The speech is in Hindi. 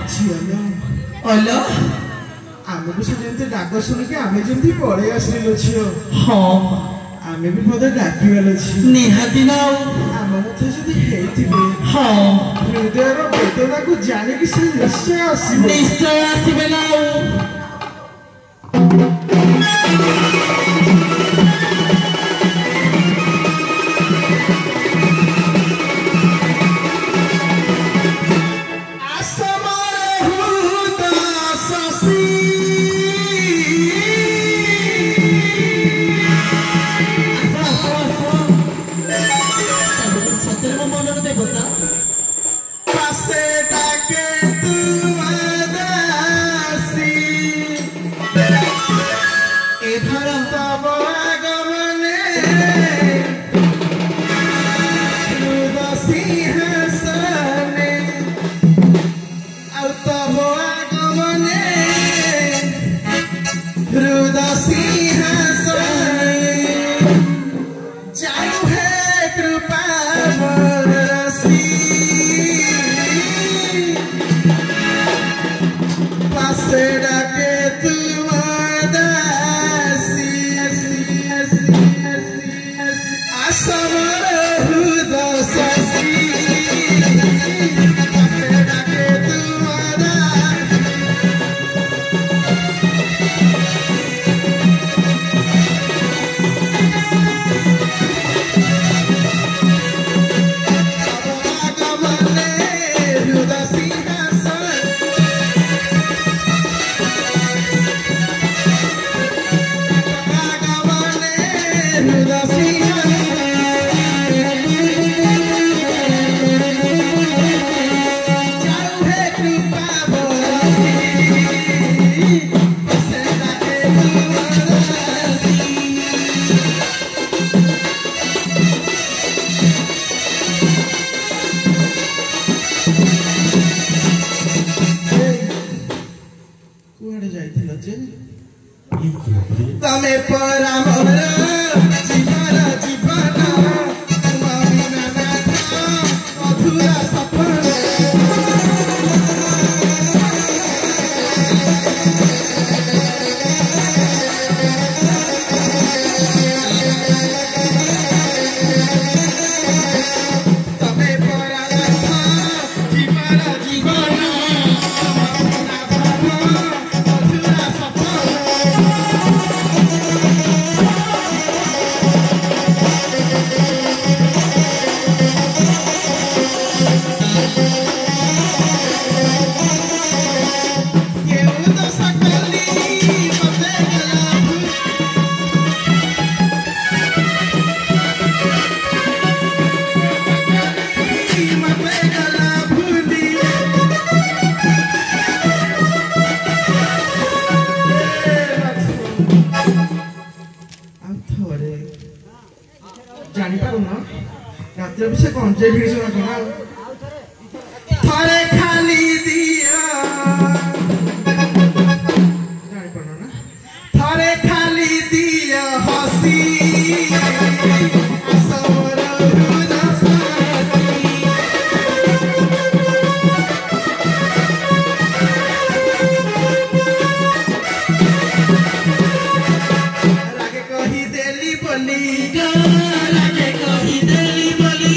झियो अल आमको से जमी डाक शुणिक आम जमी पलि आसलु झियो हाँ आम भी मत डाकबार निहाती ना आम मध्य जदि हाँ हृदयर वेदना को जानिक से निश्चय आसबे निश्चय आसबे ना तमे परामर जीवन जीवन अधूरा सफर तमे परामर जीवन जीवन अधूरा सफर से कौन से भी सुना कौन थारे खाली दिया जाने पड़ना ना थारे खाली दिया हंसी सवर रागे कही देली बोली रागे कही देली बोली